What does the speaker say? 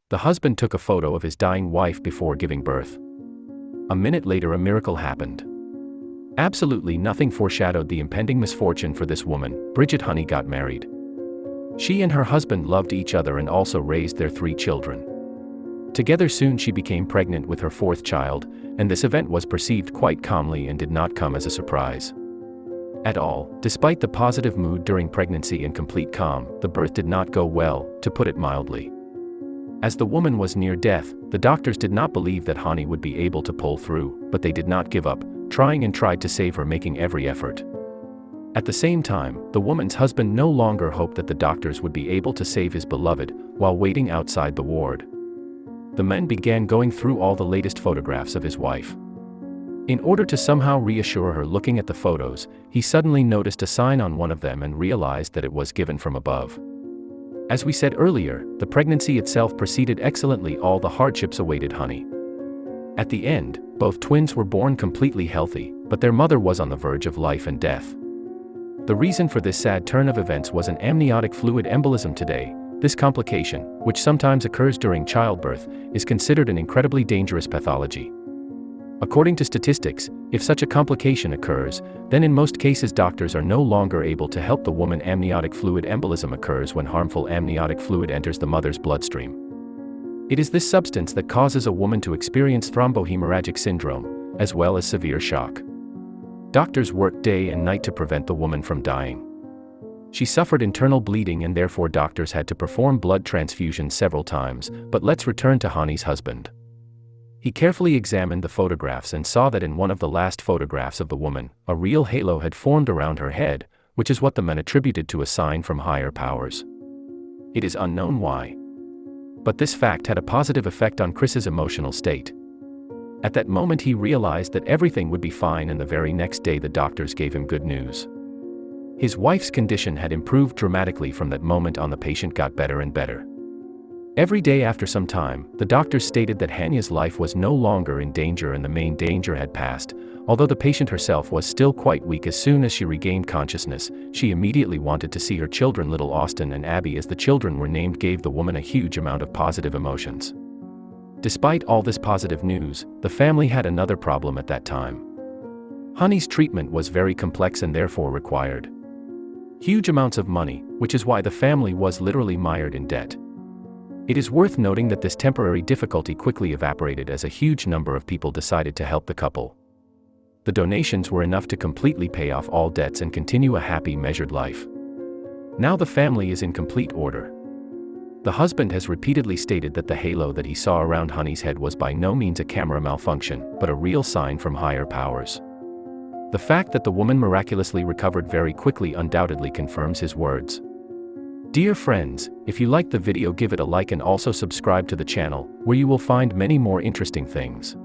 The husband took a photo of his dying wife before giving birth. A minute later, a miracle happened. Absolutely nothing foreshadowed the impending misfortune for this woman. Bridget Honey got married. She and her husband loved each other and also raised their 3 children. Together soon she became pregnant with her 4th child, and this event was perceived quite calmly and did not come as a surprise at all. Despite the positive mood during pregnancy and complete calm, the birth did not go well, to put it mildly. As the woman was near death, the doctors did not believe that Hani would be able to pull through, but they did not give up, trying and tried to save her, making every effort. At the same time, the woman's husband no longer hoped that the doctors would be able to save his beloved, while waiting outside the ward. The men began going through all the latest photographs of his wife. In order to somehow reassure her, looking at the photos, he suddenly noticed a sign on one of them and realized that it was given from above. As we said earlier, the pregnancy itself proceeded excellently. All the hardships awaited Hani. At the end, both twins were born completely healthy, but their mother was on the verge of life and death. The reason for this sad turn of events was an amniotic fluid embolism. Today, this complication, which sometimes occurs during childbirth, is considered an incredibly dangerous pathology. According to statistics, if such a complication occurs, then in most cases doctors are no longer able to help the woman. Amniotic fluid embolism occurs when harmful amniotic fluid enters the mother's bloodstream. It is this substance that causes a woman to experience thrombohemorrhagic syndrome, as well as severe shock. Doctors worked day and night to prevent the woman from dying. She suffered internal bleeding and therefore doctors had to perform blood transfusions several times. But let's return to Hani's husband. He carefully examined the photographs and saw that in one of the last photographs of the woman, a real halo had formed around her head, which is what the men attributed to a sign from higher powers. It is unknown why, but this fact had a positive effect on Chris's emotional state. At that moment he realized that everything would be fine, and the very next day the doctors gave him good news. His wife's condition had improved dramatically. From that moment on, the patient got better and better. Every day after some time, the doctors stated that Hani's life was no longer in danger and the main danger had passed. Although the patient herself was still quite weak, as soon as she regained consciousness, she immediately wanted to see her children. Little Austin and Abby, as the children were named, gave the woman a huge amount of positive emotions. Despite all this positive news, the family had another problem at that time. Hani's treatment was very complex and therefore required huge amounts of money, which is why the family was literally mired in debt. It is worth noting that this temporary difficulty quickly evaporated as a huge number of people decided to help the couple. The donations were enough to completely pay off all debts and continue a happy, measured life. Now the family is in complete order. The husband has repeatedly stated that the halo that he saw around Hani's head was by no means a camera malfunction, but a real sign from higher powers. The fact that the woman miraculously recovered very quickly undoubtedly confirms his words. Dear friends, if you liked the video, give it a like and also subscribe to the channel, where you will find many more interesting things.